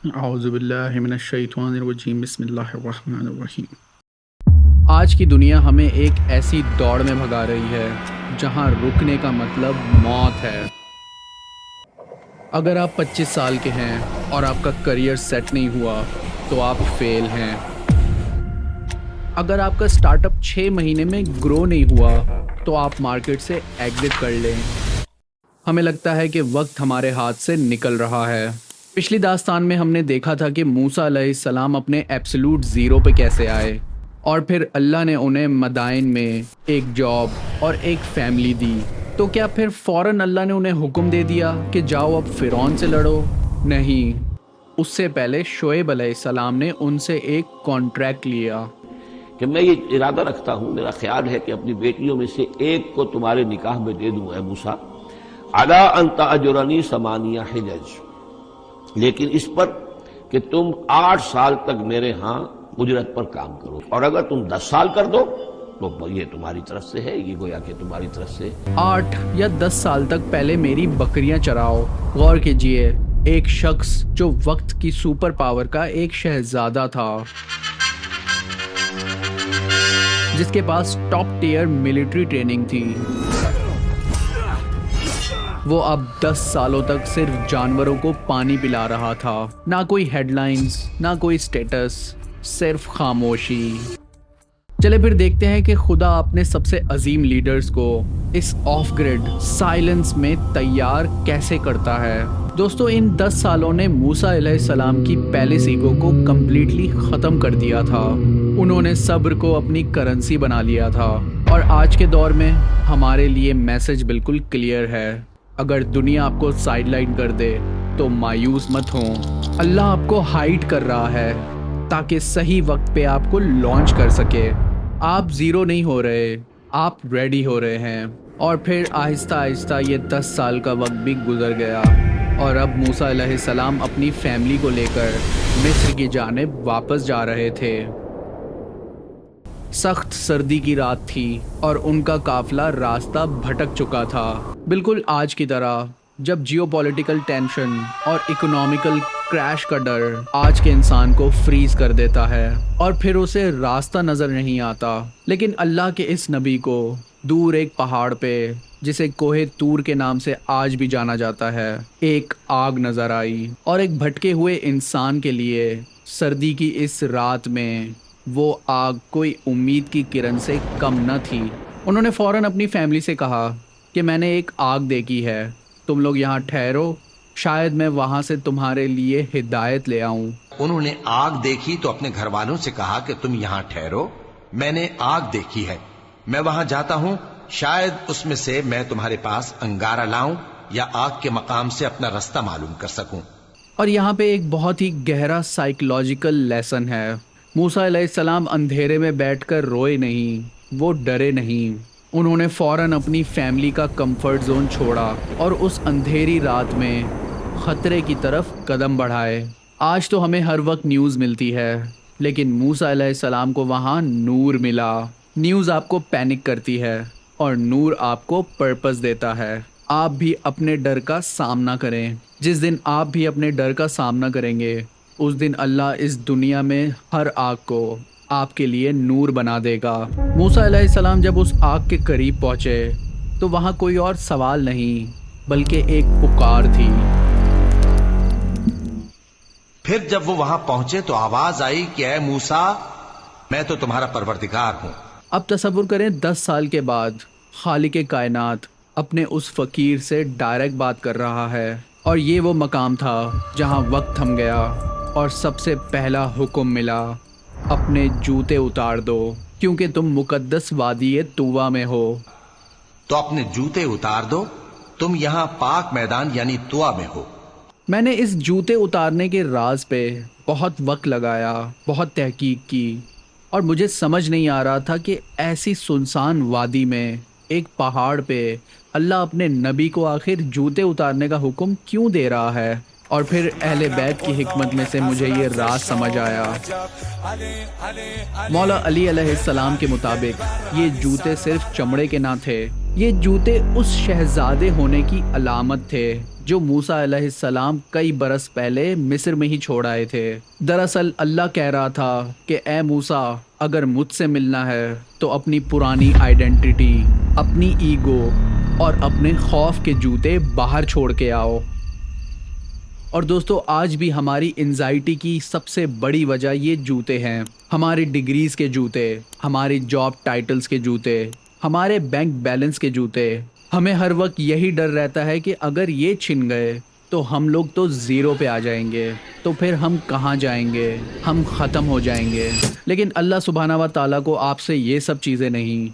اعوذ باللہ من الشیطان الرجیم بسم اللہ الرحمن الرحیم۔ آج کی دنیا ہمیں ایک ایسی دوڑ میں بھگا رہی ہے جہاں رکنے کا مطلب موت ہے۔ اگر آپ 25 سال کے ہیں اور آپ کا کریئر سیٹ نہیں ہوا تو آپ فیل ہیں۔ اگر آپ کا سٹارٹ اپ 6 مہینے میں گرو نہیں ہوا تو آپ مارکیٹ سے ایگزٹ کر لیں۔ ہمیں لگتا ہے کہ وقت ہمارے ہاتھ سے نکل رہا ہے۔ پچھلی داستان میں ہم نے دیکھا تھا کہ موسیٰ علیہ السلام اپنے ایبسولوٹ زیرو پہ کیسے آئے، اور پھر اللہ نے انہیں مدائن میں ایک جاب اور ایک فیملی دی۔ تو کیا پھر فوراً اللہ نے انہیں حکم دے دیا کہ جاؤ اب فرعون سے لڑو؟ نہیں، اس سے پہلے شعیب علیہ السلام نے ان سے ایک کانٹریکٹ لیا کہ میں یہ ارادہ رکھتا ہوں، میرا خیال ہے کہ اپنی بیٹیوں میں سے ایک کو تمہارے نکاح میں دے دوں اے موسیٰ، علی ان تأجرنی 8 حجج، لیکن اس پر کہ تم 8 سال تک میرے ہاں اجرت پر کام کرو، اور اگر تم 10 سال کر دو تو یہ تمہاری طرف سے ہے، یہ گویا کہ تمہاری طرف سے 8 یا 10 سال تک پہلے میری بکریاں چراؤ۔ غور کیجئے، ایک شخص جو وقت کی سپر پاور کا ایک شہزادہ تھا، جس کے پاس ٹاپ ٹیئر ملٹری ٹریننگ تھی، وہ اب 10 سالوں تک صرف جانوروں کو پانی پلا رہا تھا۔ نہ کوئی ہیڈ لائنز، نہ کوئی سٹیٹس، صرف خاموشی۔ چلے پھر دیکھتے ہیں کہ خدا اپنے سب سے عظیم لیڈرز کو اس آف گریڈ سائلنس میں تیار کیسے کرتا ہے۔ دوستو، ان 10 سالوں نے موسیٰ علیہ السلام کی پیلس ایگو کو کمپلیٹلی ختم کر دیا تھا۔ انہوں نے صبر کو اپنی کرنسی بنا لیا تھا، اور آج کے دور میں ہمارے لیے میسج بالکل کلیئر ہے۔ اگر دنیا آپ کو سائیڈ لائن کر دے تو مایوس مت ہوں، اللہ آپ کو ہائڈ کر رہا ہے تاکہ صحیح وقت پہ آپ کو لانچ کر سکے۔ آپ زیرو نہیں ہو رہے، آپ ریڈی ہو رہے ہیں۔ اور پھر آہستہ آہستہ یہ 10 سال کا وقت بھی گزر گیا، اور اب موسیٰ علیہ السلام اپنی فیملی کو لے کر مصر کی جانب واپس جا رہے تھے۔ سخت سردی کی رات تھی اور ان کا قافلہ راستہ بھٹک چکا تھا، بالکل آج کی طرح جب جیو پولیٹیکل ٹینشن اور اکنامیکل کریش کا ڈر آج کے انسان کو فریز کر دیتا ہے اور پھر اسے راستہ نظر نہیں آتا۔ لیکن اللہ کے اس نبی کو دور ایک پہاڑ پہ، جسے کوہ طور کے نام سے آج بھی جانا جاتا ہے، ایک آگ نظر آئی، اور ایک بھٹکے ہوئے انسان کے لیے سردی کی اس رات میں وہ آگ کوئی امید کی کرن سے کم نہ تھی۔ انہوں نے فوراً اپنی فیملی سے کہا کہ میں نے ایک آگ دیکھی ہے، تم لوگ یہاں ٹھہرو، شاید میں وہاں سے تمہارے لیے ہدایت لے آؤں۔ انہوں نے آگ دیکھی تو اپنے گھر والوں سے کہا کہ تم یہاں ٹھہرو، میں نے آگ دیکھی ہے، میں وہاں جاتا ہوں، شاید اس میں سے میں تمہارے پاس انگارہ لاؤں یا آگ کے مقام سے اپنا رستہ معلوم کر سکوں۔ اور یہاں پہ ایک بہت ہی گہرا سائیکولوجیکل لیسن ہے۔ موسیٰ علیہ السلام اندھیرے میں بیٹھ کر روئے نہیں، وہ ڈرے نہیں۔ انہوں نے فوراً اپنی فیملی کا کمفرٹ زون چھوڑا اور اس اندھیری رات میں خطرے کی طرف قدم بڑھائے۔ آج تو ہمیں ہر وقت نیوز ملتی ہے، لیکن موسیٰ علیہ السلام کو وہاں نور ملا۔ نیوز آپ کو پینک کرتی ہے اور نور آپ کو پرپس دیتا ہے۔ آپ بھی اپنے ڈر کا سامنا کریں۔ جس دن آپ بھی اپنے ڈر کا سامنا کریں گے، اس دن اللہ اس دنیا میں ہر آگ کو آپ کے لیے نور بنا دے گا۔ موسیٰ علیہ السلام جب اس آگ کے قریب پہنچے تو وہاں کوئی اور سوال نہیں بلکہ ایک پکار تھی۔ پھر جب وہ وہاں پہنچے تو آواز آئی کہ اے موسیٰ، میں تو تمہارا پروردگار ہوں۔ اب تصور کریں 10 سال کے بعد خالق کائنات اپنے اس فقیر سے ڈائریکٹ بات کر رہا ہے، اور یہ وہ مقام تھا جہاں وقت تھم گیا اور سب سے پہلا حکم ملا، اپنے جوتے اتار دو کیونکہ تم مقدس وادی طویٰ میں ہو۔ تو اپنے جوتے اتار دو، تم یہاں پاک میدان یعنی طویٰ میں ہو۔ میں نے اس جوتے اتارنے کے راز پہ بہت وقت لگایا، بہت تحقیق کی، اور مجھے سمجھ نہیں آ رہا تھا کہ ایسی سنسان وادی میں ایک پہاڑ پہ اللہ اپنے نبی کو آخر جوتے اتارنے کا حکم کیوں دے رہا ہے۔ اور پھر اہل بیت کی حکمت میں سے مجھے یہ راز سمجھ آیا۔ مولا علی علیہ السلام کے مطابق یہ جوتے صرف چمڑے کے نہ تھے، یہ جوتے اس شہزادے ہونے کی علامت تھے جو موسیٰ علیہ السلام کئی برس پہلے مصر میں ہی چھوڑ آئے تھے۔ دراصل اللہ کہہ رہا تھا کہ اے موسیٰ، اگر مجھ سے ملنا ہے تو اپنی پرانی آئیڈینٹی، اپنی ایگو اور اپنے خوف کے جوتے باہر چھوڑ کے آؤ۔ اور دوستو، آج بھی ہماری انزائٹی کی سب سے بڑی وجہ یہ جوتے ہیں، ہماری ڈگریز کے جوتے، ہماری جاب ٹائٹلز کے جوتے، ہمارے بینک بیلنس کے جوتے۔ ہمیں ہر وقت یہی ڈر رہتا ہے کہ اگر یہ چھن گئے تو ہم لوگ تو زیرو پہ آ جائیں گے، تو پھر ہم کہاں جائیں گے، ہم ختم ہو جائیں گے۔ لیکن اللہ سبحانہ و تعالیٰ کو آپ سے یہ سب چیزیں نہیں،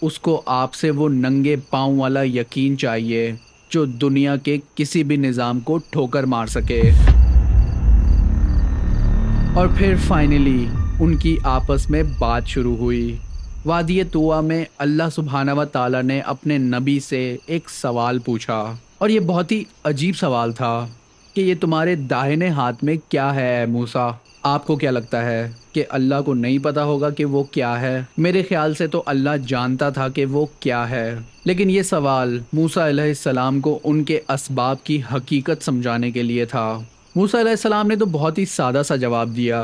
اس کو آپ سے وہ ننگے پاؤں والا یقین چاہیے جو دنیا کے کسی بھی نظام کو ٹھوکر مار سکے۔ اور پھر فائنلی ان کی آپس میں بات شروع ہوئی۔ وادی طویٰ میں اللہ سبحانہ و تعالیٰ نے اپنے نبی سے ایک سوال پوچھا، اور یہ بہت ہی عجیب سوال تھا کہ یہ تمہارے داہنے ہاتھ میں کیا ہے اے موسیٰ؟ آپ کو کیا لگتا ہے کہ اللہ کو نہیں پتا ہوگا کہ وہ کیا ہے؟ میرے خیال سے تو اللہ جانتا تھا کہ وہ کیا ہے، لیکن یہ سوال موسیٰ علیہ السلام کو ان کے اسباب کی حقیقت سمجھانے کے لیے تھا۔ موسیٰ علیہ السلام نے تو بہت ہی سادہ سا جواب دیا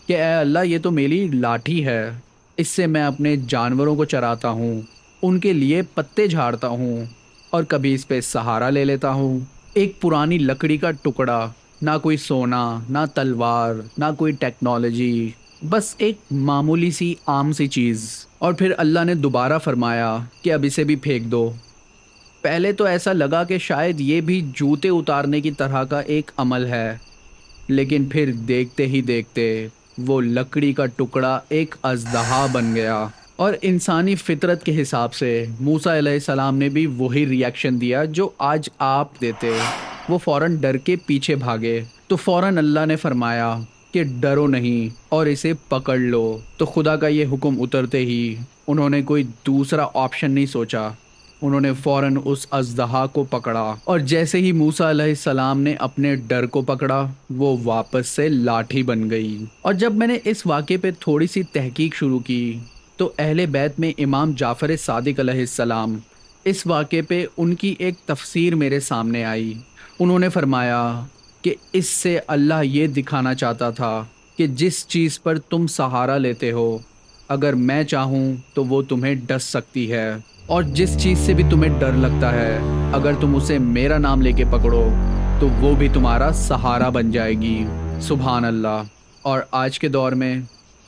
کہ اے اللہ، یہ تو میری لاٹھی ہے، اس سے میں اپنے جانوروں کو چراتا ہوں، ان کے لیے پتے جھاڑتا ہوں اور کبھی اس پہ سہارا لے لیتا ہوں۔ ایک پرانی لکڑی کا ٹکڑا، نہ کوئی سونا، نہ تلوار، نہ کوئی ٹیکنالوجی، بس ایک معمولی سی عام سی چیز۔ اور پھر اللہ نے دوبارہ فرمایا کہ اب اسے بھی پھینک دو۔ پہلے تو ایسا لگا کہ شاید یہ بھی جوتے اتارنے کی طرح کا ایک عمل ہے، لیکن پھر دیکھتے ہی دیکھتے وہ لکڑی کا ٹکڑا ایک اژدہا بن گیا۔ اور انسانی فطرت کے حساب سے موسیٰ علیہ السلام نے بھی وہی ریاکشن دیا جو آج آپ دیتے۔ وہ فوراً ڈر کے پیچھے بھاگے، تو فوراً اللہ نے فرمایا کہ ڈرو نہیں اور اسے پکڑ لو۔ تو خدا کا یہ حکم اترتے ہی انہوں نے کوئی دوسرا آپشن نہیں سوچا، انہوں نے فوراً اس اژدہا کو پکڑا، اور جیسے ہی موسیٰ علیہ السلام نے اپنے ڈر کو پکڑا، وہ واپس سے لاٹھی بن گئی۔ اور جب میں نے اس واقعے پہ تھوڑی سی تحقیق شروع کی تو اہل بیت میں امام جعفر صادق علیہ السلام، اس واقعے پہ ان کی ایک تفسیر میرے سامنے آئی۔ انہوں نے فرمایا کہ اس سے اللہ یہ دکھانا چاہتا تھا کہ جس چیز پر تم سہارا لیتے ہو، اگر میں چاہوں تو وہ تمہیں ڈس سکتی ہے، اور جس چیز سے بھی تمہیں ڈر لگتا ہے، اگر تم اسے میرا نام لے کے پکڑو تو وہ بھی تمہارا سہارا بن جائے گی۔ سبحان اللہ۔ اور آج کے دور میں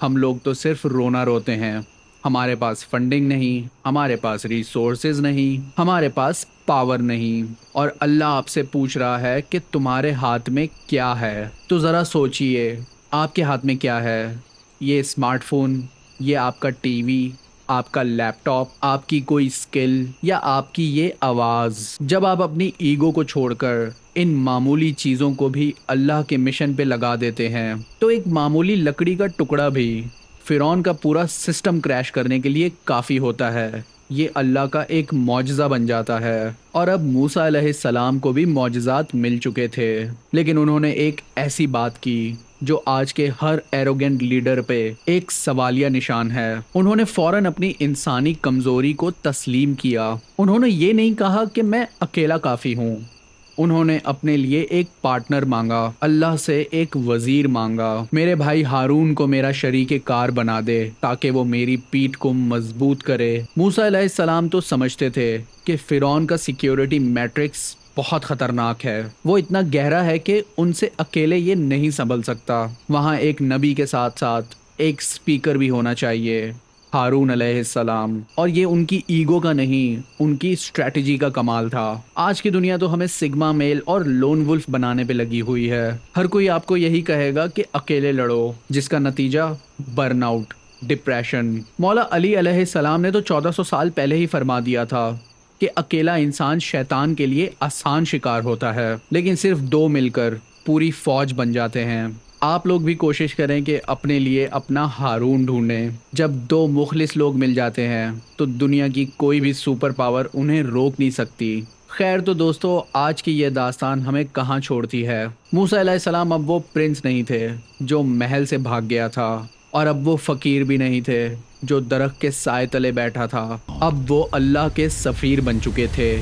ہم لوگ تو صرف رونا روتے ہیں، ہمارے پاس فنڈنگ نہیں، ہمارے پاس ریسورسز نہیں، ہمارے پاس پاور نہیں، اور اللہ آپ سے پوچھ رہا ہے کہ تمہارے ہاتھ میں کیا ہے؟ تو ذرا سوچئے، آپ کے ہاتھ میں کیا ہے؟ یہ اسمارٹ فون، یہ آپ کا ٹی وی، آپ کا لیپ ٹاپ، آپ کی کوئی اسکل، یا آپ کی یہ آواز؟ جب آپ اپنی ایگو کو چھوڑ کر ان معمولی چیزوں کو بھی اللہ کے مشن پہ لگا دیتے ہیں تو ایک معمولی لکڑی کا ٹکڑا بھی فرعون کا پورا سسٹم کریش کرنے کے لیے کافی ہوتا ہے۔ یہ اللہ کا ایک معجزہ بن جاتا ہے۔ اور اب موسیٰ علیہ السلام کو بھی معجزات مل چکے تھے، لیکن انہوں نے ایک ایسی بات کی جو آج کے ہر ایروگنٹ لیڈر پہ ایک سوالیہ نشان ہے۔ انہوں نے فوراً اپنی انسانی کمزوری کو تسلیم کیا۔ انہوں نے یہ نہیں کہا کہ میں اکیلا کافی ہوں، انہوں نے اپنے لیے ایک پارٹنر مانگا، اللہ سے ایک وزیر مانگا، میرے بھائی ہارون کو میرا شریک کار بنا دے تاکہ وہ میری پیٹھ کو مضبوط کرے۔ موسیٰ علیہ السلام تو سمجھتے تھے کہ فرعون کا سیکیورٹی میٹرکس بہت خطرناک ہے، وہ اتنا گہرا ہے کہ ان سے اکیلے یہ نہیں سنبھل سکتا، وہاں ایک نبی کے ساتھ ساتھ ایک سپیکر بھی ہونا چاہیے، ہارون علیہ السلام۔ اور یہ ان کی ایگو کا نہیں، ان کی اسٹریٹجی کا کمال تھا۔ آج کی دنیا تو ہمیں سگما میل اور لون ولف بنانے پہ لگی ہوئی ہے، ہر کوئی آپ کو یہی کہے گا کہ اکیلے لڑو، جس کا نتیجہ برن آؤٹ، ڈپریشن۔ مولا علی علیہ السلام نے تو 1400 سال پہلے ہی فرما دیا تھا کہ اکیلا انسان شیطان کے لیے آسان شکار ہوتا ہے، لیکن صرف دو مل کر پوری فوج بن جاتے ہیں۔ آپ لوگ بھی کوشش کریں کہ اپنے لیے اپنا ہارون ڈھونڈیں۔ جب دو مخلص لوگ مل جاتے ہیں تو دنیا کی کوئی بھی سپر پاور انہیں روک نہیں سکتی۔ خیر تو دوستو، آج کی یہ داستان ہمیں کہاں چھوڑتی ہے؟ موسیٰ علیہ السلام اب وہ پرنس نہیں تھے جو محل سے بھاگ گیا تھا، اور اب وہ فقیر بھی نہیں تھے جو درخت کے سائے تلے بیٹھا تھا، اب وہ اللہ کے سفیر بن چکے تھے۔